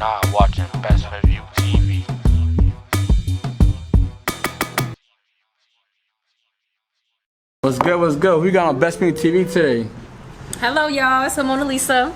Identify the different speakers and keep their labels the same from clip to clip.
Speaker 1: not watching Best for View TV.
Speaker 2: What's good, what's good? We got on BestsPointOfViewTV today.
Speaker 3: Hello y'all, it's Monalisa.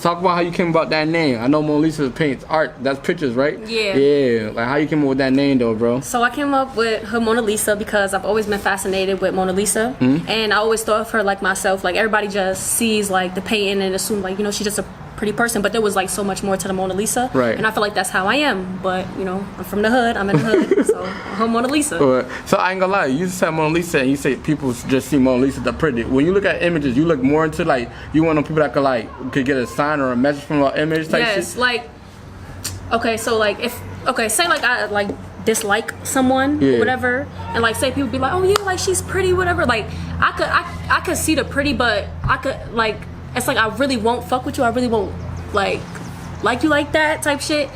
Speaker 2: Talk about how you came about that name. I know Monalisa paints art, that's pictures, right?
Speaker 3: Yeah.
Speaker 2: Yeah, like how you came up with that name though, bro?
Speaker 3: So I came up with her Monalisa because I've always been fascinated with Mona Lisa. And I always thought of her like myself. Like everybody just sees like the painting and assume like, you know, she's just a pretty person, but there was like so much more to the Mona Lisa.
Speaker 2: Right.
Speaker 3: And I feel like that's how I am. But, you know, I'm from the hood, I'm in the hood, so I'm Mona Lisa.
Speaker 2: So I ain't gonna lie, you said Mona Lisa and you say people just see Mona Lisa the pretty. When you look at images, you look more into like, you want people that could get a sign or a message from an image type shit?
Speaker 3: Yes, like, okay, so like say like I like dislike someone or whatever, and like say people be like, oh yeah, like she's pretty, whatever. Like I could see the pretty, but I could like, it's like I really won't fuck with you. I really won't like you like that type shit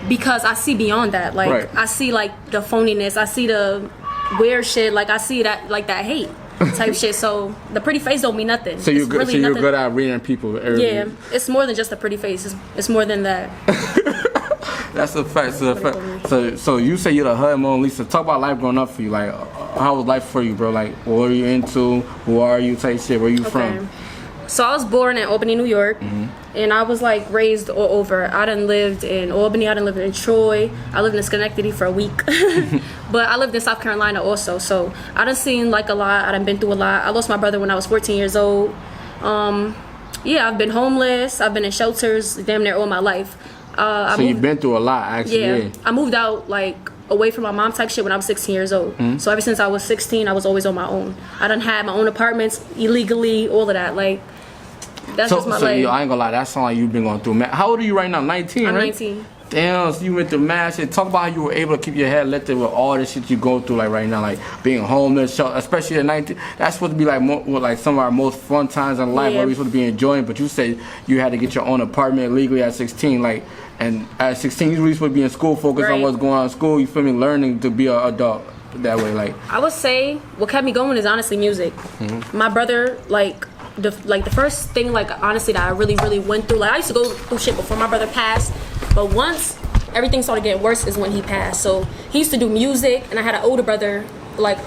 Speaker 3: because I see beyond that. Like
Speaker 2: right.
Speaker 3: I see like the phoniness. I see the weird shit. Like I see that like that hate type shit. So the pretty face don't mean nothing.
Speaker 2: So you're good. So you're good at reading people.
Speaker 3: Yeah, it's more than just a pretty face. It's more than that.
Speaker 2: That's a fact. So you say you're the hood Mona Lisa. Talk about life growing up for you. Like how was life for you, bro? Like what are you into? Who are you? Type shit. Where you from?
Speaker 3: So I was born in Albany, New York, and I was like raised all over. I done lived in Albany, I done lived in Troy, I lived in Schenectady for a week, but I lived in South Carolina also. So I done seen like a lot, I done been through a lot. I lost my brother when I was 14 years old. Yeah, I've been homeless, I've been in shelters damn near all my life.
Speaker 2: So you've been through a lot, actually.
Speaker 3: Yeah, I moved out like away from my mom type shit when I was 16 years old. So ever since I was 16, I was always on my own. I done had my own apartments illegally, all of that. Like, that's just my life.
Speaker 2: I ain't gonna lie, that sound like you've been going through. How old are you right now? 19,
Speaker 3: I'm
Speaker 2: right?
Speaker 3: 19.
Speaker 2: Damn, so you went through mad shit. Talk about how you were able to keep your head lifted with all the shit you go through, like right now, like being homeless, especially at 19. That's supposed to be like like some of our most fun times in life, where we're supposed to be enjoying. But you said you had to get your own apartment legally at 16, like, and at 16 you really supposed to be in school, focused on what's going on in school. You feel me? Learning to be an adult that way, like.
Speaker 3: I would say what kept me going is honestly music. My brother, like the first thing, like honestly, that I really went through. Like I used to go through shit before my brother passed, but once everything started getting worse is when he passed. So he used to do music, and I had an older brother like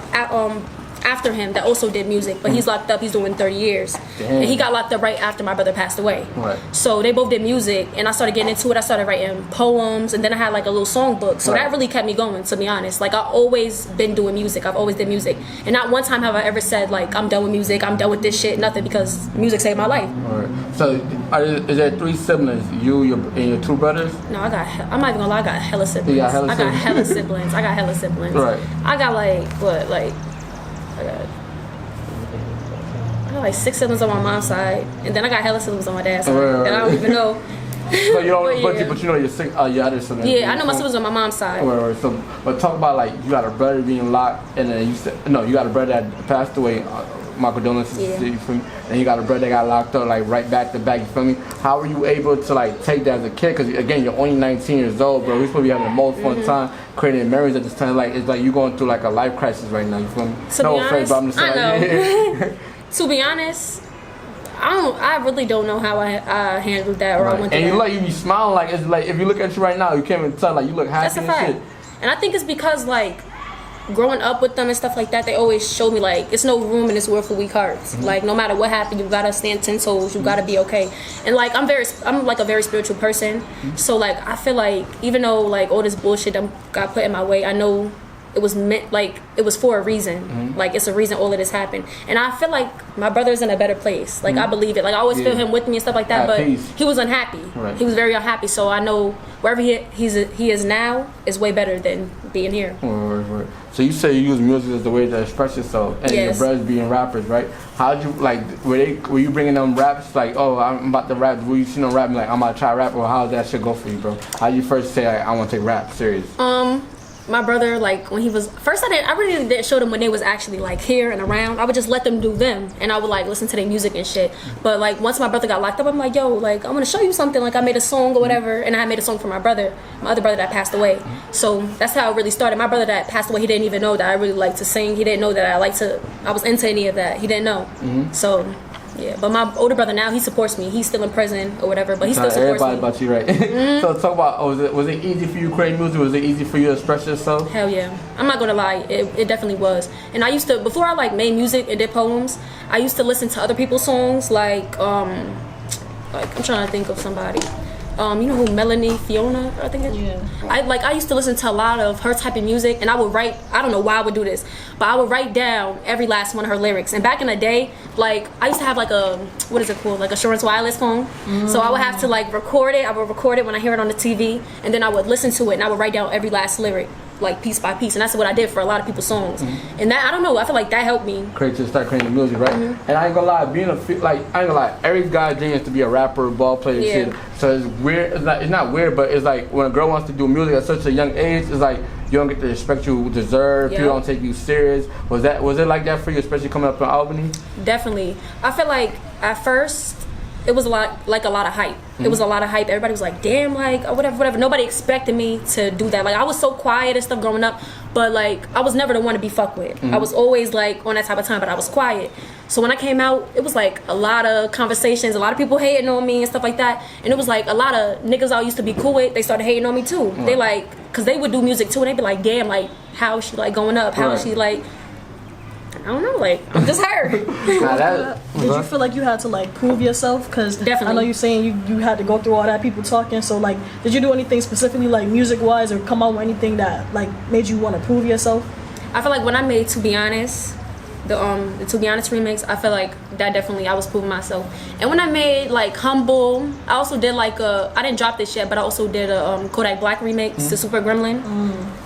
Speaker 3: after him that also did music, but he's locked up. He's doing 30 years. Damn. And he got locked up right after my brother passed away. Right. So they both did music, and I started getting into it. I started writing poems, and then I had like a little songbook. So that really kept me going, to be honest. Like I've always been doing music. I've always did music, and not one time have I ever said like I'm done with music. I'm done with this shit. Nothing, because music saved my life.
Speaker 2: Right. So is there 3 siblings? You, and your 2 brothers?
Speaker 3: No, I'm not even gonna lie. I got hella siblings. I got hella siblings.
Speaker 2: Right.
Speaker 3: I got like what like. I got like 6 siblings on my mom's side, and then I got hella siblings on my dad's side, and I don't even know.
Speaker 2: So you don't, but you know your other siblings.
Speaker 3: Yeah, I know my siblings on my mom's side.
Speaker 2: Right. So, but talk about like you got a brother being locked, and then you said no, you got a brother that passed away. My condolences, you feel me? And you got a brother that got locked up, like right back to back. You feel me? How were you able to like take that as a kid? Because again, you're only 19 years old, bro. We're supposed to be having the most fun time creating memories at this time. Like it's like you going through like a life crisis right now. You feel me?
Speaker 3: No offense, but I'm just saying. I know. To be honest, I really don't know how I handled that or I went through
Speaker 2: that.
Speaker 3: And
Speaker 2: you be smiling like it's like if you look at you right now, you can't even tell like you look happy.
Speaker 3: That's a fact.
Speaker 2: And shit.
Speaker 3: And I think it's because like growing up with them and stuff like that, they always showed me like it's no room in this world for weak hearts. Like no matter what happened, you gotta stand 10 toes. You gotta be okay. And like I'm like a very spiritual person. So like I feel like even though like all this bullshit that got put in my way, I know it was meant, like it was for a reason. Like it's a reason all of this happened, and I feel like my brother's in a better place. Like I believe it. Like I always feel him with me and stuff like that. But he was unhappy. Right. He was very unhappy. So I know wherever he is now is way better than being here.
Speaker 2: Right. So you say you use music as the way to express yourself, and your brothers being rappers, right? How'd you like? Were you bringing them raps like, oh, I'm about to rap? Were you seeing them rapping like I'm about to try rap, or how did that shit go for you, bro? How you first say like, I want to take rap serious?
Speaker 3: My brother, like when he was first, I really didn't show them when they was actually like here and around. I would just let them do them, and I would like listen to their music and shit. But like once my brother got locked up, I'm like, yo, like I'm gonna show you something. Like I made a song or whatever, and I made a song for my other brother that passed away. So that's how it really started. My brother that passed away, he didn't even know that I really liked to sing. He didn't know that I was into any of that. He didn't know. So Yeah, but my older brother now, he supports me. He's still in prison or whatever, but he still supports
Speaker 2: everybody
Speaker 3: me.
Speaker 2: about you, right? So talk about, was it easy for you to create music? Was it easy for you to express yourself?
Speaker 3: Hell yeah. I'm not gonna lie, it definitely was. And I used to, before I like made music and did poems, I used to listen to other people's songs, like I'm trying to think of somebody. You know who Melanie Fiona, I think it is?
Speaker 4: Yeah.
Speaker 3: I used to listen to a lot of her type of music, and I would write, I don't know why I would do this, but I would write down every last one of her lyrics. And back in the day, like I used to have like a, what is it called, like Assurance Wireless phone. So I would have to like record it. I would record it when I hear it on the TV, and then I would listen to it, and I would write down every last lyric, like piece by piece. And that's what I did for a lot of people's songs. And that, I don't know, I feel like that helped me
Speaker 2: Start creating the music, right? And I ain't gonna lie, I ain't gonna lie, every guy's dream is to be a rapper, ball player, shit. So it's weird, it's not weird, but it's like when a girl wants to do music at such a young age, it's like you don't get the respect you deserve, people don't take you serious. Was it like that for you, especially coming up in Albany?
Speaker 3: Definitely. I feel like at first it was a lot of hype. It was a lot of hype. Everybody was like, damn, like whatever. Nobody expected me to do that. Like I was so quiet and stuff growing up, but like I was never the one to be fucked with. I was always like on that type of time, but I was quiet. So when I came out, it was like a lot of conversations, a lot of people hating on me and stuff like that. And it was like a lot of niggas I used to be cool with, they started hating on me too. They like, cause they would do music too, and they'd be like, damn, like how is she like going up? How is she like, I don't know, like I'm just her.
Speaker 4: Did you feel like you had to like prove yourself? Because
Speaker 3: Definitely.
Speaker 4: I know you're saying you had to go through all that, people talking. So like, did you do anything specifically like music wise, or come out with anything that like made you want to prove yourself?
Speaker 3: I feel like when I made To Be Honest, the To Be Honest remix, I feel like that definitely I was proving myself. And when I made like Humble, I also did like I didn't drop this yet, but I also did a Kodak Black remix to Super Gremlin.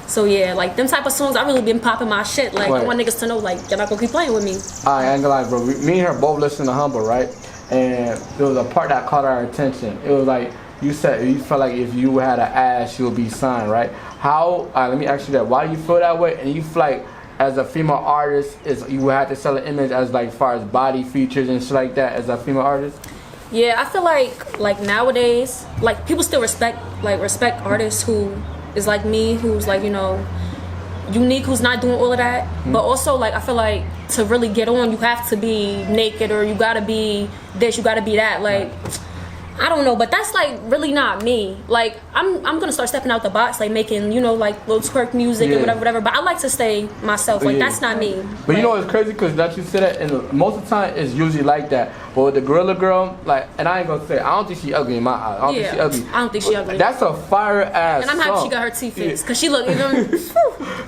Speaker 3: So yeah, like them type of songs, I really been popping my shit. Like I want niggas to know, like you're not gonna keep playing with me.
Speaker 2: I ain't gonna lie, bro. Me and her both listened to Humble, right? And there was a part that caught our attention. It was like you said you felt like if you had an ass, you would be signed, right? How? Let me ask you that. Why do you feel that way? And you feel like as a female artist, you had to sell an image as like far as body features and shit like that as a female artist?
Speaker 3: Yeah, I feel like nowadays, like people still respect artists who is like me, who's like, you know, unique, who's not doing all of that. But also like I feel like to really get on, you have to be naked, or you gotta be this, you gotta be that. Like I don't know, but that's like really not me. Like I'm gonna start stepping out the box, like making, you know, like little twerk music and whatever. But I like to stay myself. Like that's not me.
Speaker 2: But you know what's crazy? Because that you said that, and most of the time it's usually like that. But with the Gorilla Girl, like, and I ain't gonna say, I don't think she ugly in my eyes. I don't think she ugly.
Speaker 3: I don't think she ugly.
Speaker 2: That's a fire ass
Speaker 3: song. And I'm happy she got her teeth fixed, cause she look even.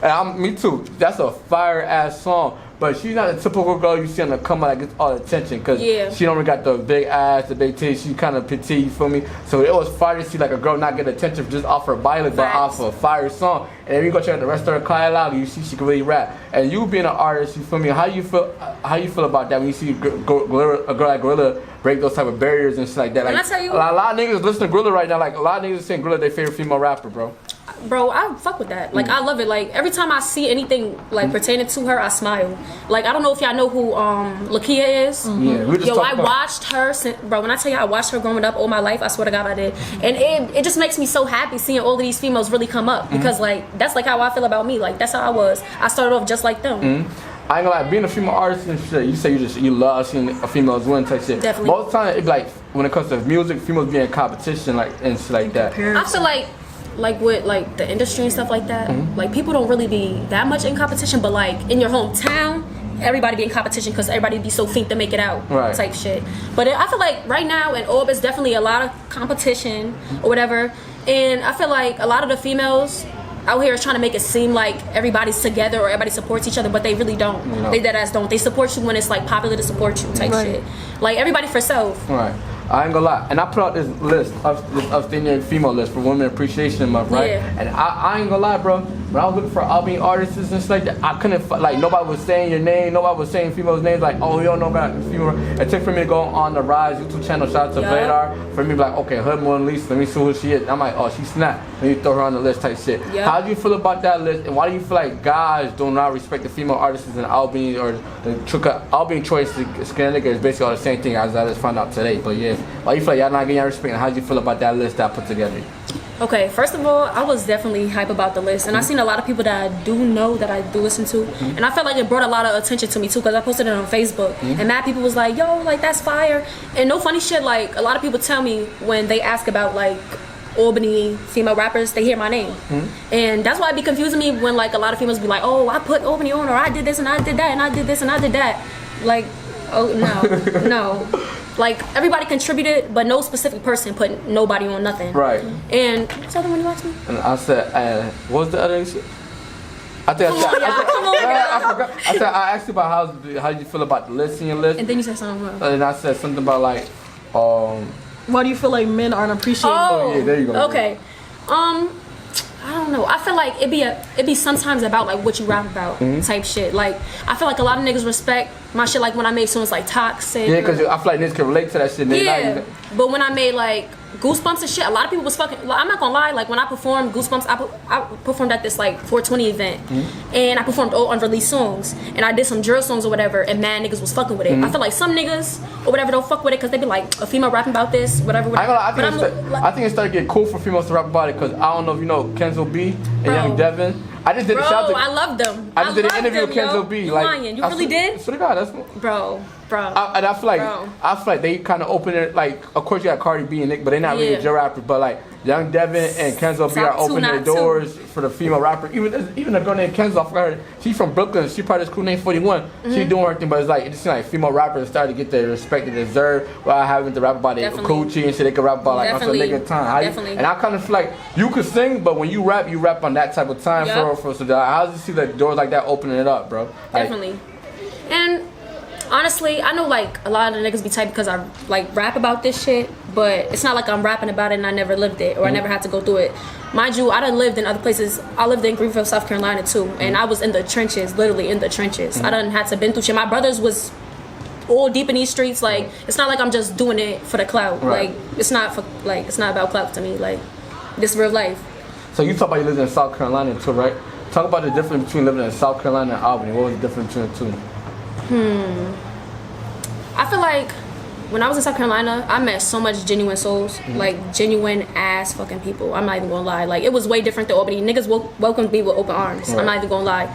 Speaker 2: And me too. That's a fire ass song. But she's not a typical girl you see on the come out that gets all the attention, because she don't really got the big ass, the big titties. She kind of petite, you feel me? So it was fire to see like a girl not get attention just off her body, but off a fire song. And then you go check out the rest of her catalog, you see she can really rap. And you being an artist, you feel me? How you feel about that when you see a girl like Gorilla break those type of barriers and shit like that? Like,
Speaker 3: I tell you,
Speaker 2: a lot of niggas listen to Gorilla right now. Like a lot of niggas saying Gorilla their favorite female rapper, bro.
Speaker 3: Bro, I fuck with that. Like I love it. Like every time I see anything like pertaining to her, I smile. Like I don't know if y'all know who Lakia is.
Speaker 2: Yeah, we just
Speaker 3: I watched her since, bro. When I tell you I watched her growing up all my life, I swear to God I did. And it just makes me so happy seeing all of these females really come up, because like that's like how I feel about me. Like that's how I was. I started off just like them.
Speaker 2: I ain't gonna lie, being a female artist and shit, you say you love seeing a females win type shit.
Speaker 3: Definitely.
Speaker 2: Most of the time, it be like when it comes to music, females be in competition like and shit like that.
Speaker 3: I feel like with like the industry and stuff like that, like people don't really be that much in competition, but like in your hometown, everybody be in competition because everybody be so think to make it out type shit. But I feel like right now in Orb, it's definitely a lot of competition or whatever, and I feel like a lot of the females out here is trying to make it seem like everybody's together or everybody supports each other, but they really don't. No. They dead ass don't. They support you when it's like popular to support you type shit. Like everybody for self.
Speaker 2: Right. I ain't gonna lie, and I put out this list of the female list for Women Appreciation Month, right? Yeah. And I ain't gonna lie, bro. When I was looking for Albany artists and stuff like that, I couldn't like nobody was saying your name, nobody was saying females' names. Like, oh, you don't know about female. It took for me to go on the Rise YouTube channel. Shout out to Vadar for me to be like, okay, her Monalisa, let me see who she is. I'm like, oh, she snapped. Let me throw her on the list type shit. Yeah. How do you feel about that list, and why do you feel like guys do not respect the female artists in Albany, or the Albany choice Scandinavia is basically all the same thing as I just found out today? But yeah, why you feel like y'all not getting your respect, and how do you feel about that list that I put together?
Speaker 3: Okay, first of all, I was definitely hype about the list, and I seen a lot of people that I do know that I do listen to, and I felt like it brought a lot of attention to me too, because I posted it on Facebook, and mad people was like, yo, like that's fire, and no funny shit, like a lot of people tell me when they ask about like Albany female rappers, they hear my name, and that's why it be confusing me when like a lot of females be like, oh, I put Albany on, or I did this and I did that and I did this and I did that, like, oh no, no. Like, everybody contributed, but no specific person put nobody on nothing.
Speaker 2: Right.
Speaker 3: And what's the other one you asked me?
Speaker 2: And I said, what was the other shit? I think I forgot. I said, I asked you about how you feel about the list in your list.
Speaker 3: And then you said something wrong.
Speaker 2: And I said something about like,
Speaker 4: why do you feel like men aren't appreciated?
Speaker 2: Oh yeah, there you go.
Speaker 3: Okay. I don't know. I feel like it be sometimes about like what you rap about type shit. Like I feel like a lot of niggas respect my shit like when I made songs like Toxic.
Speaker 2: Yeah, because I feel like niggas can relate to that shit.
Speaker 3: Yeah, but when I made like Goosebumps and shit, a lot of people was fucking. Like, I'm not gonna lie. Like when I performed Goosebumps, I performed at this like 420 event, and I performed all unreleased songs, and I did some drill songs or whatever, and mad niggas was fucking with it. I feel like some niggas or whatever don't fuck with it because they be like a female rapping about this, whatever.
Speaker 2: I think it started getting cool for females to rap about it because I don't know if you know Kenzo B and Young Devin. I just did a shout out.
Speaker 3: I love them.
Speaker 2: I just did an interview with Kenzo B.
Speaker 3: You
Speaker 2: like,
Speaker 3: lying? You really did?
Speaker 2: Swear to God, that's
Speaker 3: bro.
Speaker 2: And I feel like they kind of open it. Like, of course you got Cardi B and Nick, but they're not really drill rappers. But like Young Devin and Kenzo B are opening their doors for the female rapper. Even a girl named Kenzo, I forgot her. She's from Brooklyn. She part of this crew named 41. She doing her thing, but it's like it just seems like female rappers started to get the respect they deserve while having to rap about their coochie and shit. They can rap about like on some nigga time. And I kind of feel like you could sing, but when you rap on that type of time for so how does you see like doors like that opening it up, bro? Like,
Speaker 3: definitely. And honestly, I know like a lot of the niggas be tight because I like rap about this shit, but it's not like I'm rapping about it and I never lived it or I never had to go through it. Mind you, I done lived in other places. I lived in Greenville, South Carolina too, and I was in the trenches, literally in the trenches. I done had to been through shit. My brothers was all deep in these streets. Like it's not like I'm just doing it for the clout. Like it's not about clout to me. Like this real life.
Speaker 2: So you talk about you lived in South Carolina too, right? Talk about the difference between living in South Carolina and Albany. What was the difference between the two?
Speaker 3: I feel like when I was in South Carolina, I met so much genuine souls, like genuine ass fucking people. I'm not even gonna lie. Like it was way different than Albany. Niggas welcomed me with open arms. I'm not even gonna lie.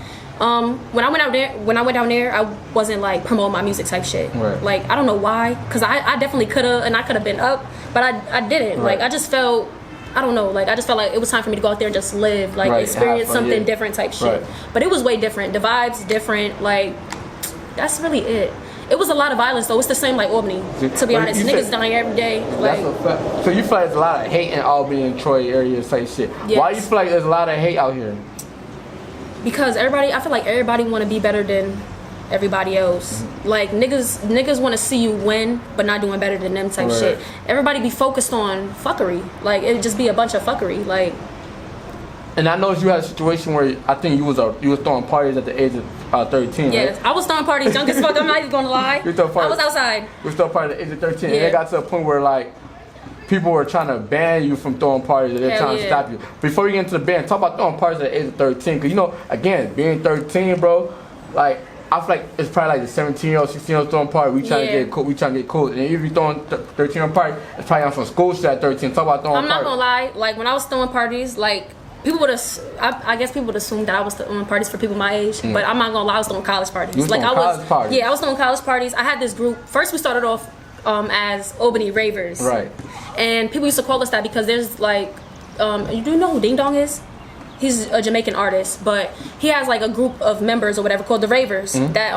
Speaker 3: When I went down there, I wasn't like promoting my music type shit. Like I don't know why, cause I definitely coulda and I coulda been up, but I didn't. Like I just felt. I don't know, like I just felt like it was time for me to go out there and just live, like experience something different type shit. But it was way different. The vibes different, like that's really it. It was a lot of violence though. It's the same like Albany, to be honest. Niggas dying every day. Like,
Speaker 2: so you feel like there's a lot of hate in Albany and Troy areas type shit.
Speaker 3: Yes.
Speaker 2: Why do you feel like there's a lot of hate out here?
Speaker 3: Because I feel like everybody want to be better than everybody else. Like niggas want to see you win but not doing better than them type shit. Everybody be focused on fuckery. Like it just be a bunch of fuckery. Like,
Speaker 2: and I know you had a situation where I think you was throwing parties at the age of 13.
Speaker 3: Yes, right? I was throwing parties young as fuck. I'm not even gonna lie. I was outside.
Speaker 2: You was throwing parties at the age of 13 and it got to a point where like people were trying to ban you from throwing parties. They're trying to stop you. Before we get into the ban, talk about throwing parties at the age of 13. Cause you know, again, being 13, bro, like I feel like it's probably like the 17-year-old, 16-year-old throwing party. We trying to get cool. We trying to get cool. And if you throwing 13-year-old party, it's probably on some school shit at 13. Talk about throwing parties.
Speaker 3: I'm not gonna lie. Like when I was throwing parties, like people would I guess people would assume that I was throwing parties for people my age. But I'm not gonna lie. I was throwing college parties.
Speaker 2: You
Speaker 3: I was throwing college parties. I had this group. First we started off as Albany Ravers.
Speaker 2: Right. And
Speaker 3: people used to call us that because there's like, you do know who Ding Dong is? He's a Jamaican artist, but he has like a group of members or whatever called the Ravers that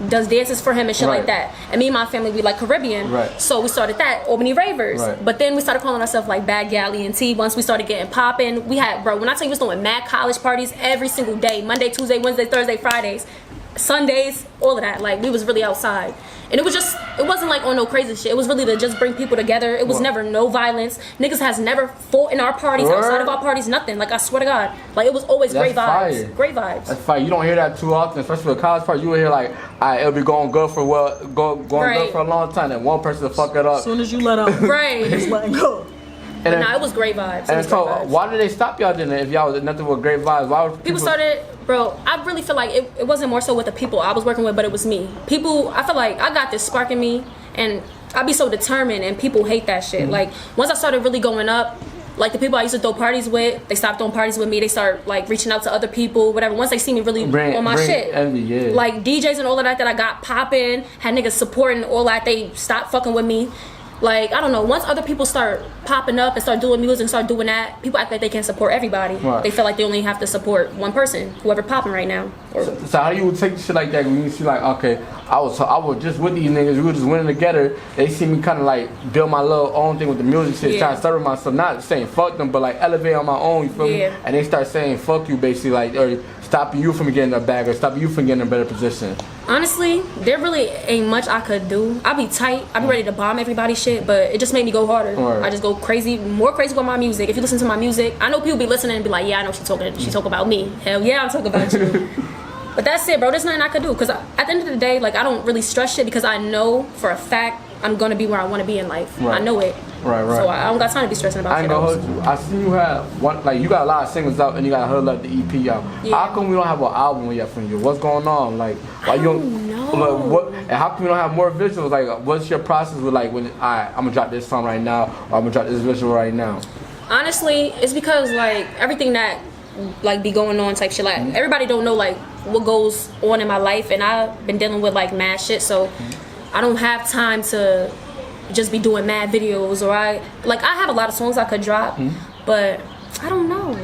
Speaker 3: does dances for him and shit like that. And me and my family, we like Caribbean, so we started that Albany Ravers. But then we started calling ourselves like Bad Galley and T. Once we started getting popping, we had, bro, when I tell you we was doing mad college parties every single day, Monday, Tuesday, Wednesday, Thursday, Fridays, Sundays, all of that. Like we was really outside. And it wasn't like on no crazy shit. It was really to just bring people together. It was never no violence. Niggas has never fought in our parties, outside of our parties, nothing. Like I swear to God. Like it was always great vibes.
Speaker 2: Fire.
Speaker 3: Great vibes.
Speaker 2: That's fire. You don't hear that too often, especially with college parties. You will hear like, it'll be going good for good for a long time, and one person will fuck it up.
Speaker 4: As soon as you let out, just letting go.
Speaker 3: And it was great vibes.
Speaker 2: And so, why did they stop y'all then? If y'all was nothing but great vibes, why would
Speaker 3: people started? Bro, I really feel like it wasn't more so with the people I was working with, but it was me. People, I feel like I got this spark in me, and I be so determined, and people hate that shit. Like once I started really going up, like the people I used to throw parties with, they stopped throwing parties with me. They start like reaching out to other people, whatever. Once they see me really on my shit, like DJs and all of that I got popping, had niggas supporting all that, they stopped fucking with me. Like, I don't know, once other people start popping up and start doing music and start doing that, people act like they can support everybody. Right. They feel like they only have to support one person, whoever popping right now.
Speaker 2: So how you would take shit like that when you see like, okay, I was just with these niggas, we were just winning together. They see me kind of like build my little own thing with the music shit, trying to start with myself, not saying fuck them, but like elevate on my own, you feel me? And they start saying fuck you basically, like, or stopping you from getting a bag or stopping you from getting a better position.
Speaker 3: Honestly, there really ain't much I could do. I be tight, I be ready to bomb everybody's shit, but it just made me go harder. I just go crazy, more crazy with my music. If you listen to my music, I know people be listening and be like, yeah, I know she talk about me. Hell yeah, I'm talking about you. But that's it, bro. There's nothing I could do. Because at the end of the day, like, I don't really stress shit because I know for a fact I'm going to be where I want to be in life. I know it. Right. So I don't got time to be stressing about shit. I ain't gonna hold you.
Speaker 2: I see you have one, like, you got a lot of singles out and you got Huddle Up the EP out. How come we don't have an album yet from you? What's going on? Like, why you don't know? Like, what? And how come we don't have more visuals? Like, what's your process with, like, when I'm gonna drop this song right now or I'm gonna drop this visual right now?
Speaker 3: Honestly, it's because, like, everything that like be going on type shit, like everybody don't know like what goes on in my life, and I've been dealing with like mad shit, so I don't have time to just be doing mad videos, or I have a lot of songs I could drop, but I don't know,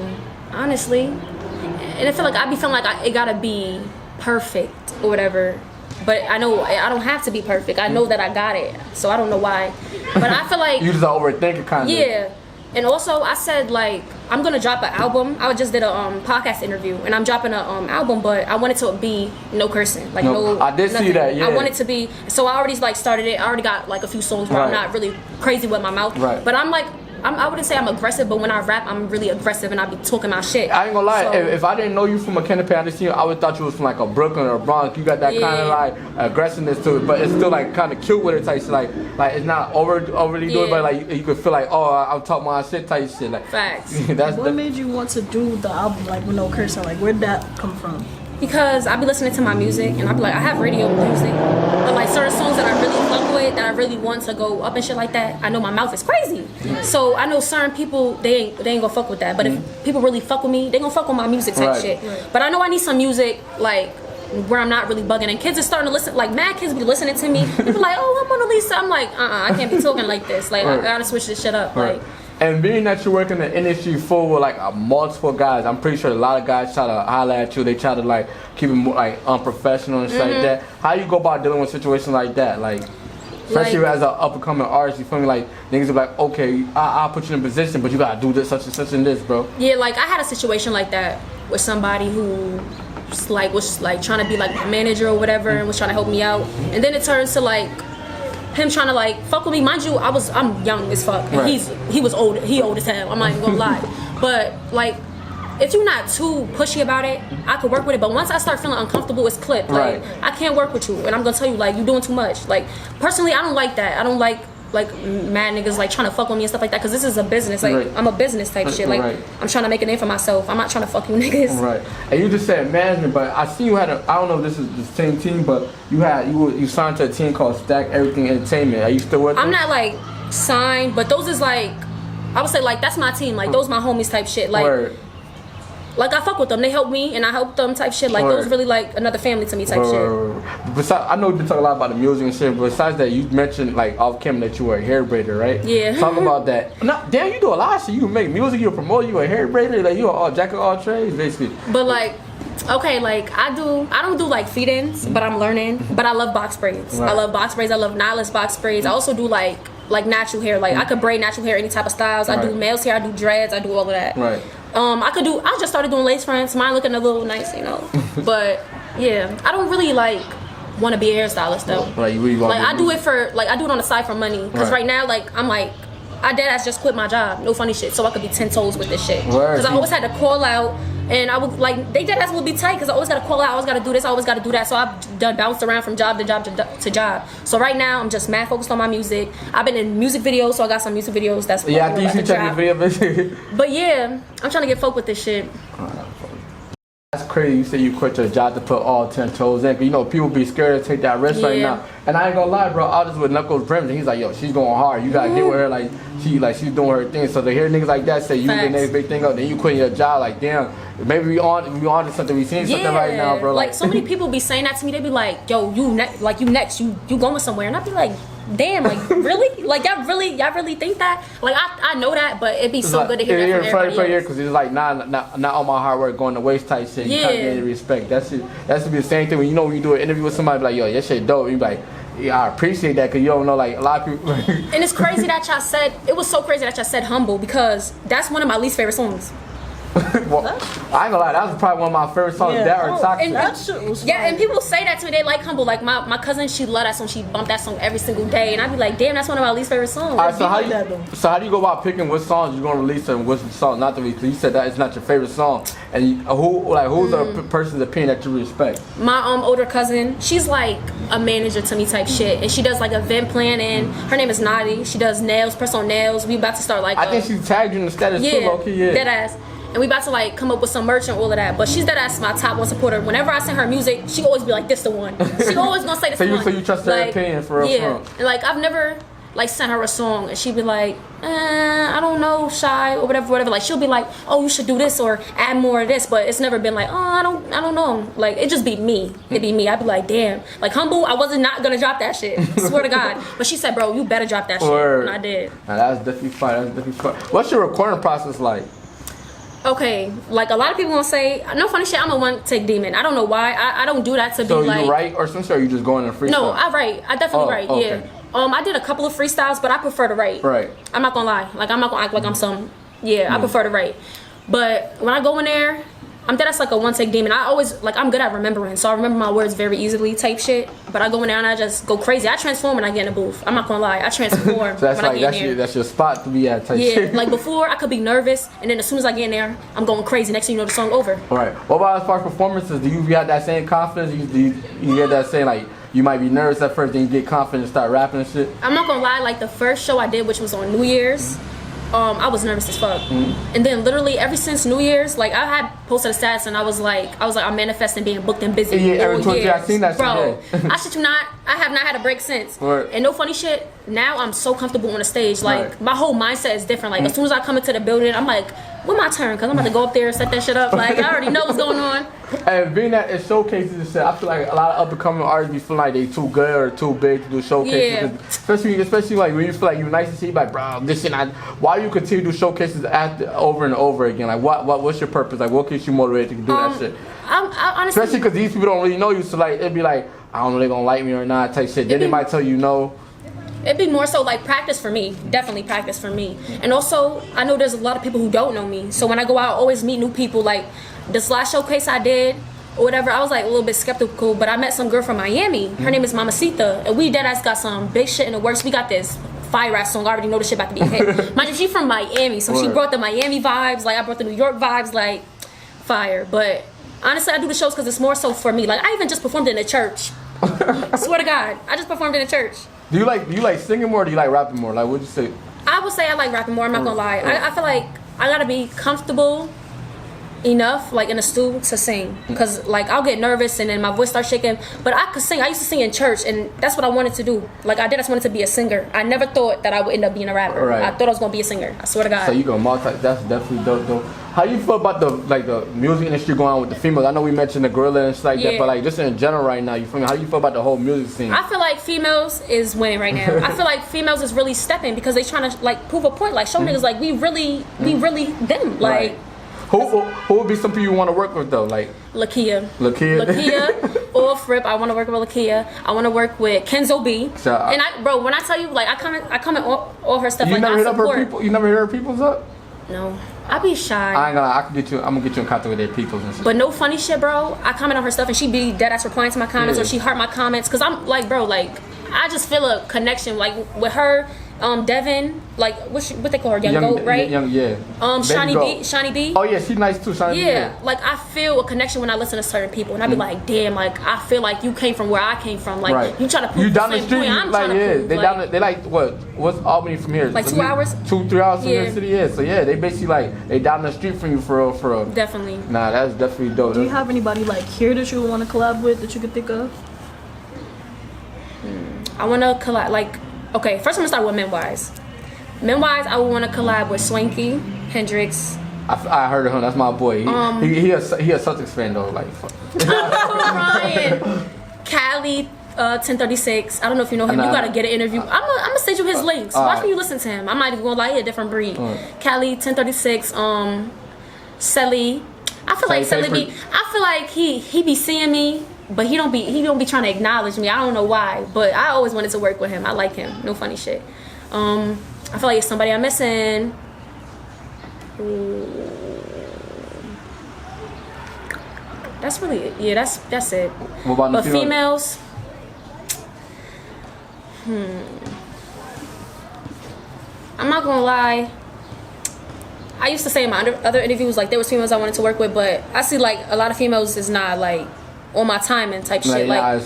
Speaker 3: honestly. And I feel like I be feeling like it gotta be perfect or whatever, but I know I don't have to be perfect. I know that I got it, so I don't know why, but I feel like
Speaker 2: you just overthink it kind of.
Speaker 3: Yeah. And also, I said, like, I'm going to drop an album. I just did a podcast interview, and I'm dropping an album, but I want it to be no cursing. Like, no,
Speaker 2: I did nothing. See that, yeah.
Speaker 3: I want it to be, so I already, like, started it. I already got, like, a few songs where I'm not really crazy with my mouth. But I'm, like, I wouldn't say I'm aggressive, but when I rap, I'm really aggressive, and I be talking my shit.
Speaker 2: I ain't gonna lie, so, if I didn't know you from a Canopy, I would thought you was from, like, a Brooklyn or a Bronx. You got that kind of, like, aggressiveness to it, but it's still, like, kind of cute with it type shit. Like it's not overly doing, but, like, you could feel like, oh, I'm talking my shit type shit. Like,
Speaker 3: facts.
Speaker 4: What made you want to do the album, like, with no cursing? Like, where'd that come from?
Speaker 3: Because I be listening to my music, and I be like, I have radio music, but like certain songs that I really fuck with, that I really want to go up and shit like that, I know my mouth is crazy. So I know certain people, they ain't gonna fuck with that. But if people really fuck with me, they gonna fuck with my music type shit. But I know I need some music like where I'm not really bugging, and kids are starting to listen. Like mad kids be listening to me. They be like, oh, I'm Monalisa. I'm like, I can't be talking like this. Like I gotta switch this shit up. Like.
Speaker 2: And being that you work in the industry full with like multiple guys, I'm pretty sure a lot of guys try to holler at you. They try to like keep it more like unprofessional and shit like that. How you go about dealing with situations like that? Like, especially as an up and coming artist, you feel me? Like niggas be like, okay, I'll put you in a position, but you gotta do this, such and such, and this, bro.
Speaker 3: Yeah, like I had a situation like that with somebody who was trying to be like a manager or whatever, and was trying to help me out, and then it turns to like him trying to like fuck with me. Mind you, I'm young as fuck, and he was old. He old as hell. I'm not even gonna lie. But like, if you're not too pushy about it, I could work with it. But once I start feeling uncomfortable, it's clipped. Like I can't work with you, and I'm gonna tell you like you're doing too much. Like personally, I don't like that. I don't like mad niggas like trying to fuck with me and stuff like that, because this is a business. Like I'm a business type shit. Like I'm trying to make a name for myself. I'm not trying to fuck you niggas.
Speaker 2: Right. And you just said management, but I see you had I don't know if this is the same team, but you signed to a team called Stack Everything Entertainment. Are you still with them?
Speaker 3: I'm not like signed, but those is like, I would say like that's my team. Like those my homies type shit. Like like I fuck with them. They help me and I help them type shit. Like those really like another family to me type shit.
Speaker 2: Besides, I know you talk a lot about the music and shit, but besides that, you mentioned like off camera that you were a hair braider, right?
Speaker 3: Yeah.
Speaker 2: Talk about that. Damn, you do a lot of shit. You make music, you promote, you a hair braider, like you a jack of all trades basically.
Speaker 3: But like, okay, like I don't do like feed-ins, but I'm learning. But I love box braids. I love box braids. I love knotless box braids. I also do like natural hair. Like I could braid natural hair any type of styles. I do male's hair. I do dreads. I do all of that. Right. I just started doing lace fronts. Mine looking a little nice, you know. But yeah, I don't really like want to be a hairstylist though. Like you really want? Like I do it for I do it on the side for money. Cause right now like I'm like I dead ass just quit my job. No funny shit. So I could be 10 toes with this shit. Cause I always had to call out. And I would like they dead ass would be tight because I always gotta call out, I always gotta do this, I always gotta do that. So I've done bounced around from job to job to job. So right now I'm just mad focused on my music. I've been in music videos, so I got some music videos that's
Speaker 2: I think you should check your video.
Speaker 3: But yeah, I'm trying to get folk with this shit.
Speaker 2: That's crazy. You say you quit your job to put all 10 toes in. Cause you know people be scared to take that risk right now. And I ain't gonna lie, bro. I was with Knuckles Brims and he's like, yo, she's going hard. You gotta get with her. Like she's doing her thing. So to hear niggas like that say you the next big thing up, then you quitting your job, like damn, maybe we on to something. We seeing something right now, bro.
Speaker 3: Like so many people be saying that to me. They be like, yo, you next, you going somewhere, and I be like, damn, like really, like y'all really think that? Like I know that, but it'd be so good to hear that from everybody else. Because
Speaker 2: it's like not all my hard work going to waste type shit. You can't get any respect. That should be the same thing when when you do an interview with somebody, be like, yo, that shit dope. You be like, yeah, I appreciate that, because you don't know, like a lot of people.
Speaker 3: And it's crazy that y'all said, it was so crazy that y'all said humble, because that's one of my least favorite songs.
Speaker 2: Well, I ain't gonna lie, that was probably one of my favorite songs. That or Toxic.
Speaker 3: And people say that to me. They like humble. Like my cousin, she loved that song. She bumped that song every single day, and I'd be like, damn, that's one of my least favorite songs.
Speaker 2: Alright, so how do you go about picking what songs you're gonna release and which song not to release? You said that it's not your favorite song, and who's the person's opinion that you respect?
Speaker 3: My older cousin, she's like a manager to me type shit, and she does like event planning. Her name is Nadi. She does nails, personal nails. We about to start like.
Speaker 2: I think she tagged you in the status too, low-key,
Speaker 3: dead ass. And we about to like come up with some merch and all of that. But she's dead ass my top one supporter. Whenever I send her music, she always be like, this the one. She always gonna say this one.
Speaker 2: So you trust her opinion for real?
Speaker 3: Yeah. And like I've never like sent her a song and she'd be like, I don't know, shy or whatever. Like she'll be like, oh, you should do this or add more of this. But it's never been like, oh, I don't know. Like it just be me. It'd be me. I'd be like, damn. Like humble, I wasn't not gonna drop that shit. Swear to God. But she said, bro, you better drop that shit. And I did.
Speaker 2: Now, that's definitely fun. What's your recording process like?
Speaker 3: Okay, like a lot of people gonna say, no funny shit, I'm a one-take demon. I don't know why. I don't do that to be like. So you write or something, or you just go in a freestyle? No, I write. I definitely write, okay. Yeah. I did a couple of freestyles, but I prefer to write. Right. I'm not gonna lie. Like, I'm not gonna act like I'm some. Yeah, I prefer to write. But when I go in there, I'm dead as like a one-take demon. I always, like, I'm good at remembering, so I remember my words very easily type shit. But I go in there and I just go crazy. I transform when I get in the booth. I'm not gonna lie. I transform
Speaker 2: so
Speaker 3: when I get in there.
Speaker 2: That's your spot to be at type shit.
Speaker 3: Yeah, like before, I could be nervous, and then as soon as I get in there, I'm going crazy. Next thing you know, the song over. All right.
Speaker 2: What about as far as performances? Do you have that same confidence? You get that same, like, you might be nervous at first, then you get confident and start rapping and shit?
Speaker 3: I'm not gonna lie. Like, the first show I did, which was on New Year's, I was nervous as fuck. And then literally ever since New Year's, like I had posted a stats and I was like I'm manifesting being booked and busy.
Speaker 2: Yeah, every 20 years. I seen that
Speaker 3: bro. I shit you not, I have not had a break since. Right. And no funny shit, now I'm so comfortable on the stage. Like my whole mindset is different. Like as soon as I come into the building, I'm like, when my turn? Cause I'm about to go up there and set that shit up. Like I already know what's going on.
Speaker 2: And being that it showcases and shit, I feel like a lot of up and coming artists be feeling like they too good or too big to do showcases. Yeah. Especially like when you feel like you're nice to see, like bro, this shit. Why do you continue to do showcases over and over again? Like what's your purpose? Like what keeps you motivated to do that shit?
Speaker 3: I honestly,
Speaker 2: especially because these people don't really know you, so like it'd be like I don't know, they gonna like me or not type shit. Then they might tell you no.
Speaker 3: It'd be more so like practice for me, definitely practice for me. And also, I know there's a lot of people who don't know me. So when I go out, I always meet new people. Like this last showcase I did, or whatever, I was like a little bit skeptical, but I met some girl from Miami. Her name is Mamacita, and we deadass got some big shit in the works. We got this fire ass song. I already know the shit about to be a hit. Mind you, she's from Miami, so she brought the Miami vibes. Like I brought the New York vibes, like fire. But honestly, I do the shows because it's more so for me. Like I even just performed in a church. I swear to God, I just performed in a church.
Speaker 2: Do you like singing more or do you like rapping more? Like what'd you say?
Speaker 3: I would say I like rapping more, I'm not gonna lie. I feel like I gotta be comfortable enough like in a stew to sing, because like I'll get nervous and then my voice starts shaking, but I could sing. I used to sing in church and that's what I wanted to do. Like I just wanted to be a singer. I never thought that I would end up being a rapper. Right. I thought I was gonna be a singer, I swear to God.
Speaker 2: So you gonna that's definitely dope. How you feel about the music industry going on with the females? I know we mentioned the gorilla and shit like that, but like just in general right now, you feel me? How do you feel about the whole music scene?
Speaker 3: I feel like females is winning right now. I feel like females is really stepping because they trying to like prove a point, like show niggas like we really them. Like
Speaker 2: who would be some people you want to work with though? Like
Speaker 3: Lakia off rip. I want to work with Lakia. I want to work with Kenzo B. So, and bro, when I tell you like I come in all her stuff.
Speaker 2: You
Speaker 3: like
Speaker 2: never hit up her people? You never hit her people's up?
Speaker 3: No. I be shy.
Speaker 2: I ain't gonna lie, I'm gonna get you in contact with their people and shit.
Speaker 3: But no funny shit, bro. I comment on her stuff and she be dead ass replying to my comments or she heart my comments. Cause I'm like, bro, like I just feel a connection like with her, Devin, like what they call her, young goat, right? Shani B.
Speaker 2: Oh yeah, she's nice too. Shani
Speaker 3: B. Like I feel a connection when I listen to certain people, and I be like, damn, like I feel like you came from where I came from. Like you try to prove
Speaker 2: you down the street,
Speaker 3: I'm
Speaker 2: like
Speaker 3: prove,
Speaker 2: they down. They like what's Albany from here?
Speaker 3: Like 2 hours,
Speaker 2: 2-3 hours from the city. Yeah, so yeah, they basically like they down the street from you for real.
Speaker 3: Definitely.
Speaker 2: Nah, that's definitely dope.
Speaker 4: Do you have anybody like here that you want to collab with that you could think of?
Speaker 3: I want to collab like. Okay, first I'm gonna start women wise. Men-wise, I would want to collab with Swanky, Hendrix.
Speaker 2: I heard of him. That's my boy. He a Celtics fan though. Like,
Speaker 3: Ryan, Cali, 1036. I don't know if you know him. You gotta get an interview. I'm gonna send you his links. Watch me listen to him. I might even go like he a different breed. Cali, 1036. Selly. I feel like Selly be. I feel like he be seeing me, but he don't be trying to acknowledge me. I don't know why, but I always wanted to work with him. I like him. No funny shit. I feel like it's somebody I'm missing. That's really it. Yeah, that's it.
Speaker 2: What about
Speaker 3: but females? I'm not gonna lie. I used to say in my other interviews like there was females I wanted to work with, but I see like a lot of females is not like on my timing type shit. Like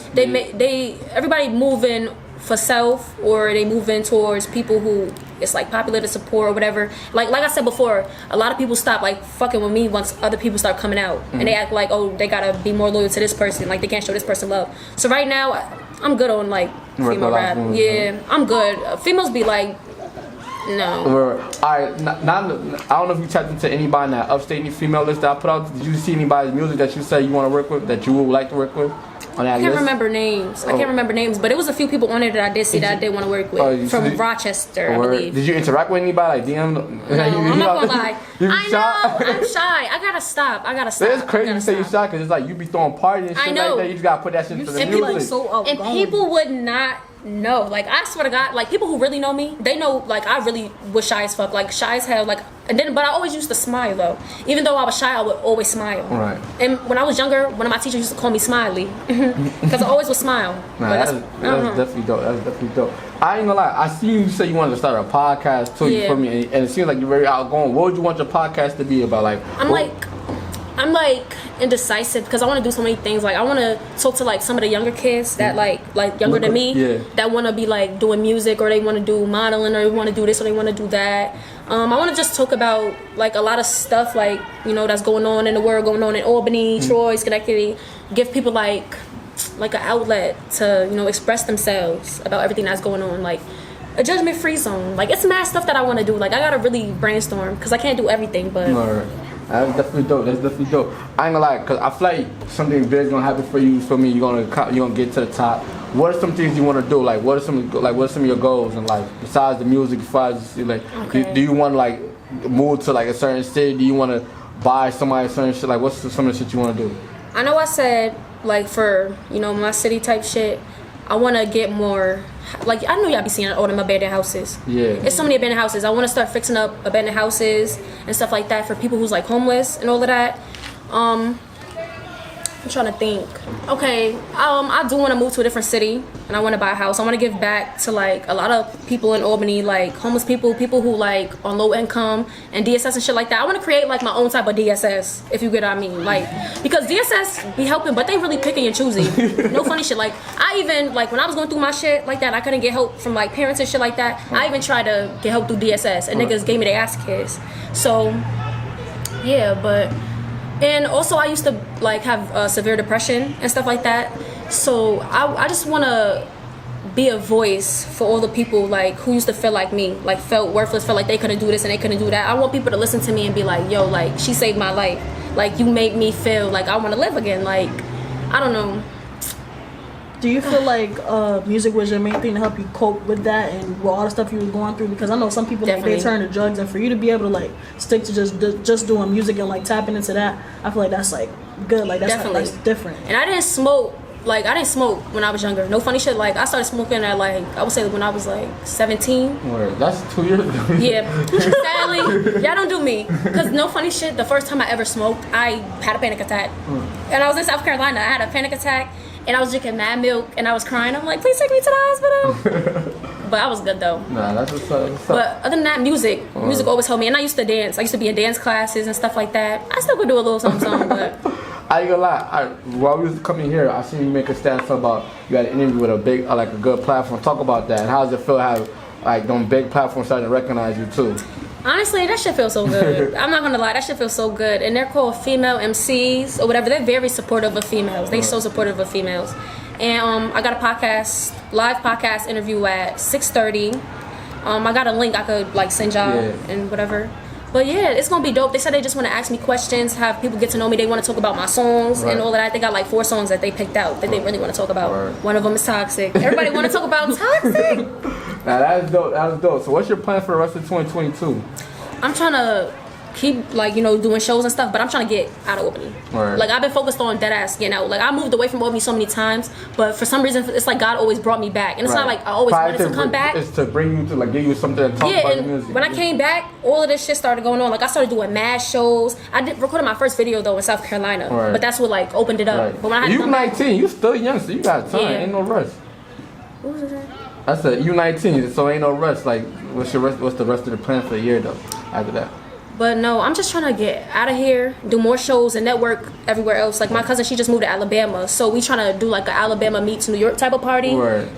Speaker 3: everybody moving for self, or they move in towards people who it's like popular to support or whatever. Like I said before, a lot of people stop like fucking with me once other people start coming out, and they act like, oh, they gotta be more loyal to this person, like they can't show this person love. So right now I'm good on like female rap. Yeah, I'm good. Females be like, no.
Speaker 2: Alright, I don't know if you tapped into anybody in that upstate female list that I put out. Did you see anybody's music that you say you want to work with, that you would like to work with? I can't
Speaker 3: remember names. I can't remember names, but it was a few people on there that I did see that I did want to work with from Rochester, I believe.
Speaker 2: Did you interact with anybody? Like DM?
Speaker 3: No, I'm not gonna lie. I know, I'm shy. I gotta stop.
Speaker 2: It's crazy you say you're shy because it's like you be throwing parties and shit like that. You just gotta put that shit into the music.
Speaker 4: Like so
Speaker 3: and people would not know. Like I swear to God, like people who really know me, they know like I really was shy as fuck. Like shy as hell. Like but I always used to smile though. Even though I was shy, I would always smile.
Speaker 2: Right.
Speaker 3: And when I was younger, one of my teachers used to call me Smiley because I always would smile.
Speaker 2: Nah, that's definitely dope. That's definitely dope. I ain't gonna lie. I see you say you wanted to start a podcast too. You feel me? And it seems like you're very outgoing. What would you want your podcast to be about? Like
Speaker 3: I'm like indecisive because I want to do so many things. Like I want to talk to like some of the younger kids that like younger than me that want to be like doing music, or they want to do modeling, or they want to do this, or they want to do that. I want to just talk about like a lot of stuff like, you know, that's going on in the world, going on in Albany, Troy, Schenectady. Give people like an outlet to, you know, express themselves about everything that's going on. Like a judgment-free zone. Like it's mad stuff that I want to do. Like I gotta really brainstorm because I can't do everything. But
Speaker 2: that's definitely dope. That's definitely dope. I ain't gonna lie, cause I feel like something big's gonna happen for you. For me, you're gonna get to the top. What are some things you want to do? Like what are some of your goals in life besides the music? Besides like, do you want to like move to like a certain city? Do you want to buy somebody certain shit? Like what's some of the shit you want to do?
Speaker 3: I know I said like for, you know, my city type shit, I want to get more. Like I know y'all be seeing all them abandoned houses. Yeah. It's so many abandoned houses. I want to start fixing up abandoned houses and stuff like that for people who's like homeless and all of that. I'm trying to think. Okay, I do want to move to a different city, and I want to buy a house. I want to give back to like a lot of people in Albany, like homeless people who like on low income and DSS and shit like that. I want to create like my own type of DSS, if you get what I mean. Like because DSS be helping, but they really picking and choosing. No funny shit. Like I even like when I was going through my shit like that, I couldn't get help from like parents and shit like that. I even tried to get help through DSS, and niggas gave me their ass kiss. So yeah, but. And also I used to like have severe depression and stuff like that. So I just want to be a voice for all the people like who used to feel like me, like felt worthless, felt like they couldn't do this and they couldn't do that. I want people to listen to me and be like, yo, like she saved my life. Like you made me feel like I want to live again. Like I don't know.
Speaker 4: Do you feel like music was your main thing to help you cope with that and with all the stuff you were going through? Because I know some people like they turn to drugs, and for you to be able to like stick to just doing music and like tapping into that, I feel like that's like good. Like that's like, that's different.
Speaker 3: And I didn't smoke. Like I didn't smoke when I was younger. No funny shit. Like I started smoking at like I would say when I was like 17.
Speaker 2: Word. That's 2 years ago.
Speaker 3: Yeah. Sadly, y'all don't do me. Cause no funny shit. The first time I ever smoked, I had a panic attack, and I was in South Carolina. I had a panic attack. And I was drinking mad milk, and I was crying. I'm like, please take me to the hospital. But I was good though. Nah, that's what's up. But other than that, music always helped me. And I used to dance. I used to be in dance classes and stuff like that. I still could do a little something, but.
Speaker 2: I ain't gonna lie. While we was coming here, I seen you make a stand about you had an interview with a big, like a good platform. Talk about that. And how does it feel to have like them big platforms starting to recognize you too?
Speaker 3: Honestly, that shit feels so good. I'm not gonna lie, that shit feels so good. And they're called female MCs or whatever. They're very supportive of females. They so supportive of females. And I got a live podcast interview at 6:30. I got a link I could like send y'all and whatever. But yeah, it's gonna be dope. They said they just want to ask me questions, have people get to know me. They want to talk about my songs and all of that. They got like 4 songs that they picked out that they really want to talk about. One of them is Toxic. Everybody want to talk about Toxic.
Speaker 2: Now that's dope. That's dope. So what's your plan for the rest of 2022? I'm
Speaker 3: trying to keep like, you know, doing shows and stuff, but I'm trying to get out of Albany. Like I've been focused on dead ass getting out. Like I moved away from Albany so many times, but for some reason it's like God always brought me back, and it's not like I always wanted to come back.
Speaker 2: It's to bring you to like give you something to talk about
Speaker 3: and
Speaker 2: music.
Speaker 3: When I came back, all of this shit started going on. Like I started doing mad shows. I recorded my first video though in South Carolina, but that's what like opened it up. But when I had
Speaker 2: you 19, you still young, so you got time. Ain't no rush.
Speaker 3: What was that?
Speaker 2: I said you 19, so ain't no rush. Like what's the rest of the plan for the year though? After that.
Speaker 3: But no, I'm just trying to get out of here, do more shows and network everywhere else. Like my cousin, she just moved to Alabama, so we trying to do like an Alabama meets New York type of party.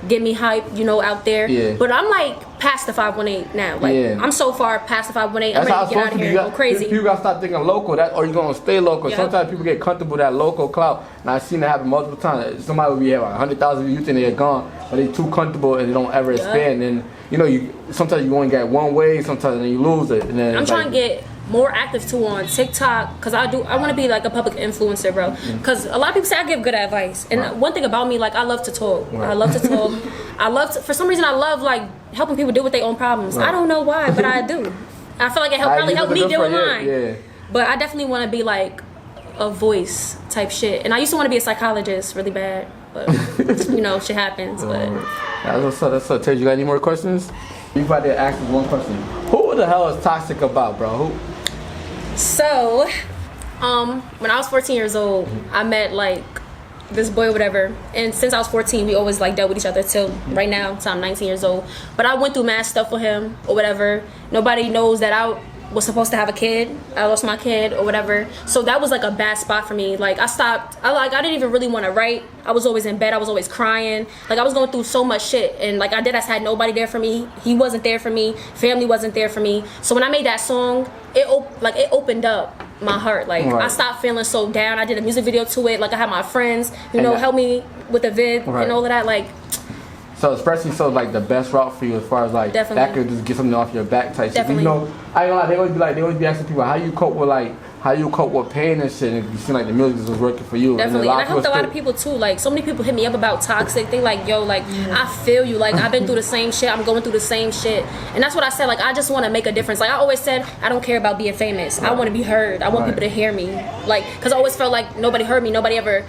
Speaker 3: Get me hype, you know, out there. But I'm like past the 518 now. Like I'm so far past the 518. I'm ready to get out of here and go crazy.
Speaker 2: People gotta start thinking local, or you gonna stay local. Sometimes people get comfortable with that local clout, and I've seen it happen multiple times. Somebody will be having 100,000 views and they're gone, but they too comfortable and they don't ever expand. And you know, sometimes you only get one way, sometimes then you lose it. And then
Speaker 3: I'm trying to get more active too on TikTok, because I want to be like a public influencer, bro. Because a lot of people say I give good advice, and one thing about me, like I love to talk. I love to talk. For some reason I love like helping people deal with their own problems. I don't know why, but I do. I feel like it probably helped me deal with mine. But I definitely want to be like a voice type shit, and I used to want to be a psychologist really bad, but you know, shit happens. But
Speaker 2: that's what. Tej, you got any more questions? You about to ask me one question. Who the hell is Toxic about, bro? Who?
Speaker 3: So, when I was 14 years old, I met like this boy or whatever, and since I was 14, we always like dealt with each other till right now, till I'm 19 years old. But I went through mad stuff with him or whatever. Nobody knows that I was supposed to have a kid. I lost my kid or whatever. So that was like a bad spot for me. Like I stopped. I didn't even really want to write. I was always in bed. I was always crying. Like I was going through so much shit, and like I had nobody there for me. He wasn't there for me. Family wasn't there for me. So when I made that song, it opened up my heart. Like I stopped feeling so down. I did a music video to it. Like I had my friends, you know, help me with the vid and all of that. Like.
Speaker 2: So especially like the best route for you as far as like that could just get something off your back type shit. You know, I ain't gonna lie, they always be asking people how you cope with pain and shit, and you seem like the music was working for you.
Speaker 3: Definitely, and I helped a lot of people too. Like so many people hit me up about Toxic. They like, yo, like I feel you. Like I've been through the same shit. I'm going through the same shit, and that's what I said. Like I just want to make a difference. Like I always said, I don't care about being famous. I want to be heard. I want people to hear me. Like because I always felt like nobody heard me. Nobody ever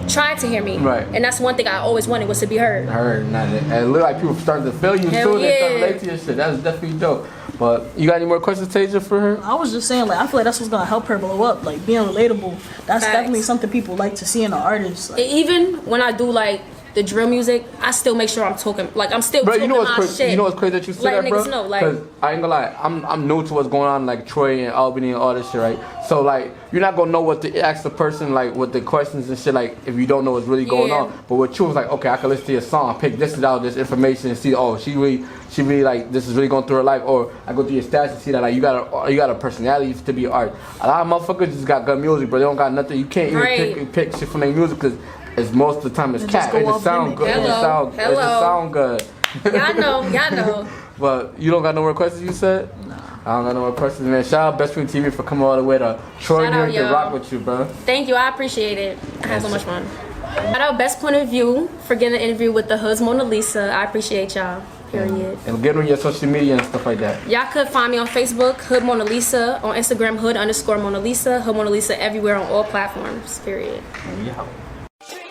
Speaker 3: tried to hear me, and that's one thing I always wanted, was to be heard.
Speaker 2: And it look like people starting to feel you too. They start to relate to your shit. That's definitely dope. But you got any more questions, Tasia, for her?
Speaker 4: I was just saying, like I feel like that's what's gonna help her blow up. Like being relatable. That's definitely something people like to see in an artist. Like,
Speaker 3: even when I do like the drill music, I still make sure I'm talking. Like I'm still talking my shit.
Speaker 2: You know what's crazy that you said
Speaker 3: like,
Speaker 2: that, bro?
Speaker 3: Niggas know, like,
Speaker 2: because I ain't gonna lie, I'm new to what's going on in like Troy and Albany and all this shit, right? So like you're not gonna know what to ask the person, like with the questions and shit, like if you don't know what's really going on. But with you, it's like, okay, I can listen to your song, pick this out, this information, and see, oh, she really like this is really going through her life. Or I go through your stats and see that like you got a personality to be art. A lot of motherfuckers just got good music, but they don't got nothing. You can't even pick shit from their music because it's most of the time it's cat. It just sound good. It just sound good.
Speaker 3: Y'all know.
Speaker 2: But you don't got no more questions, you said?
Speaker 3: No.
Speaker 2: I don't got no more questions, man. Shout out BestsPointOfViewTV for coming all the way to Troy New York to rock with you, bro.
Speaker 3: Thank you. I appreciate it. I had so much fun. Shout out Best Point of View for getting an interview with the Hood's Monalisa. I appreciate y'all. Period.
Speaker 2: And get on your social media and stuff like that.
Speaker 3: Y'all could find me on Facebook, Hood Monalisa, on Instagram, Hood_Monalisa, Hood Monalisa everywhere on all platforms. Period.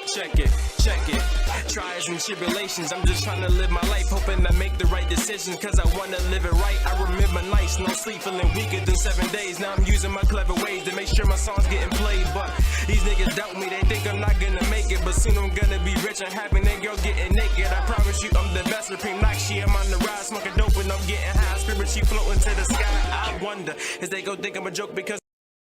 Speaker 5: Check it. Trials and tribulations, I'm just trying to live my life, hoping I make the right decisions, cause I wanna live it right. I remember nights, no sleep, feeling weaker than 7 days. Now I'm using my clever ways to make sure my songs getting played. But these niggas doubt me, they think I'm not gonna make it, but soon I'm gonna be rich and happy, then girl getting naked. I promise you I'm the best, supreme Nakshi. I'm on the rise, smoking dope and I'm getting high. Spirit, she floating to the sky. I wonder, is they go think I'm a joke because